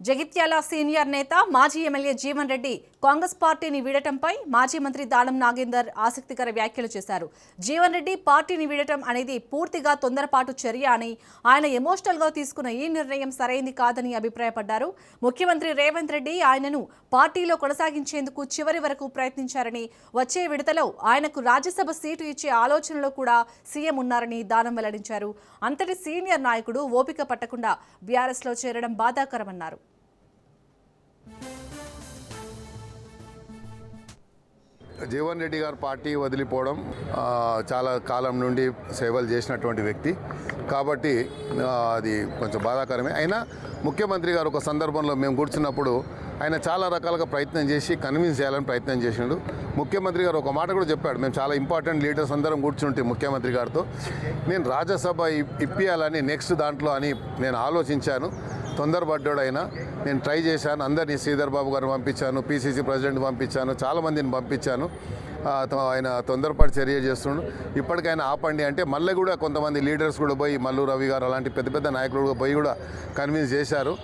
Jagtial senior నేత మాజీ MLA Jeevan Reddy Congress పార్టీని వీడటంపై మాజీ మంత్రి దానం నాగేందర్ ఆసక్తికర వ్యాఖ్యలు చేశారు. జీవన్ రెడ్డి పార్టీని వీడటం అనేది పూర్తిగా తొందరపాటు చర్య అని, ఆయన ఎమోషనల్ గా తీసుకున్న ఈ నిర్ణయం సరైంది కాదని అభిప్రాయపడ్డారు. ముఖ్యమంత్రి రేవంత్ రెడ్డి ఆయనను పార్టీలో కొనసాగించేందుకు చివరి వరకు ప్రయత్నించారని, వచ్చే విడతలో ఆయనకు రాజ్యసభ సీటు ఇచ్చే ఆలోచనలో కూడా సీఎం ఉన్నారని దానం వెల్లడించారు. అంతటి సీనియర్ నాయకుడు ఓపిక పట్టకుండా బీఆర్ఎస్ లో చేరడం బాధాకరమన్నారు. జీవన్ రెడ్డి గారు పార్టీ వదిలిపోవడం చాలా కాలం నుండి సేవలు చేసినటువంటి వ్యక్తి కాబట్టి అది కొంచెం బాధాకరమే. అయినా ముఖ్యమంత్రి గారు ఒక సందర్భంలో మేము కూర్చున్నప్పుడు ఆయన చాలా రకాలుగా ప్రయత్నం చేసి కన్విన్స్ చేయాలని ప్రయత్నం చేసినాడు. ముఖ్యమంత్రి గారు ఒక మాట కూడా చెప్పాడు, మేము చాలా ఇంపార్టెంట్ లీడర్స్ అందరం కూర్చుంటే ముఖ్యమంత్రి గారితో నేను రాజ్యసభ ఇప్పియాలని నెక్స్ట్ దాంట్లో అని నేను ఆలోచించాను. తొందరపడ్డాడు అయినా నేను ట్రై చేశాను. అందరినీ శ్రీధర్ బాబు గారిని పంపించాను, పిసిసి ప్రెసిడెంట్ పంపించాను, చాలామందిని పంపించాను. ఆయన తొందరపాటు చర్య చేస్తున్నాడు. ఇప్పటికైనా ఆపండి అంటే మళ్ళీ కూడా కొంతమంది లీడర్స్ కూడా పోయి మల్లు రవి గారు అలాంటి పెద్ద పెద్ద నాయకులు పోయి కూడా కన్విన్స్ చేశారు.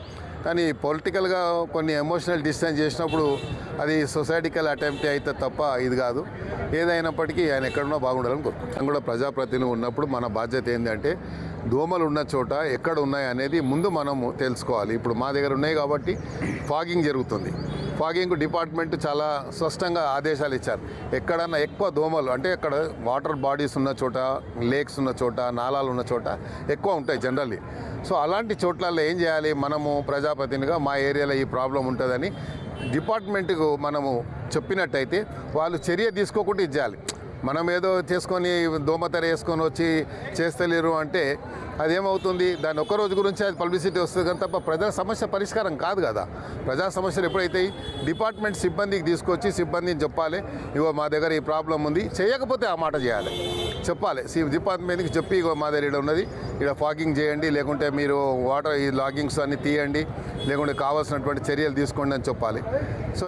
కానీ పొలిటికల్గా కొన్ని ఎమోషనల్ డిస్టెన్స్ చేసినప్పుడు అది సొసైటికల్ అటెంప్ట్ అయితే తప్ప ఇది కాదు. ఏదైనప్పటికీ ఆయన ఎక్కడున్నా బాగుండాలని కోరుకుంటాం. కూడా ప్రజాప్రతినిధి ఉన్నప్పుడు మన బాధ్యత ఏంటంటే దోమలు ఉన్న చోట ఎక్కడ ఉన్నాయి అనేది ముందు మనము తెలుసుకోవాలి. ఇప్పుడు మా దగ్గర ఉన్నాయి కాబట్టి ఫాగింగ్ జరుగుతుంది. ఫాగింగ్ డిపార్ట్మెంట్ చాలా స్పష్టంగా ఆదేశాలు ఇచ్చారు. ఎక్కడన్నా ఎక్కువ దోమలు అంటే అక్కడ వాటర్ బాడీస్ ఉన్న చోట, లేక్స్ ఉన్న చోట, నాలాలు ఉన్న చోట ఎక్కువ ఉంటాయి జనరల్లీ. సో అలాంటి చోట్లలో ఏం చేయాలి, మనము ప్రజాప్రతినిధిగా మా ఏరియాలో ఈ ప్రాబ్లం ఉంటుందని డిపార్ట్మెంట్కు మనము చెప్పినట్టయితే వాళ్ళు చర్య తీసుకోకుండా ఇచ్చేయాలి. మనం ఏదో చేసుకొని దోమతెర వేసుకొని వచ్చి చేస్తలేరు అంటే అదేమవుతుంది, దాని ఒక్కరోజు గురించి అది పబ్లిసిటీ వస్తుంది కానీ తప్ప ప్రజా సమస్య పరిష్కారం కాదు కదా. ప్రజా సమస్యలు ఎప్పుడైతే డిపార్ట్మెంట్ సిబ్బందికి తీసుకొచ్చి సిబ్బందిని చెప్పాలి, ఇగో మా దగ్గర ఈ ప్రాబ్లం ఉంది, చేయకపోతే ఆ మాట చేయాలి, చెప్పాలి. డిపార్ట్మెంట్కి చెప్పి ఇగో మా దగ్గర ఇక్కడ ఉన్నది, ఇక్కడ ఫాగింగ్ చేయండి, లేకుంటే మీరు వాటర్ ఈ లాగింగ్స్ అన్ని తీయండి, లేకుంటే కావాల్సినటువంటి చర్యలు తీసుకోండి అని చెప్పాలి. సో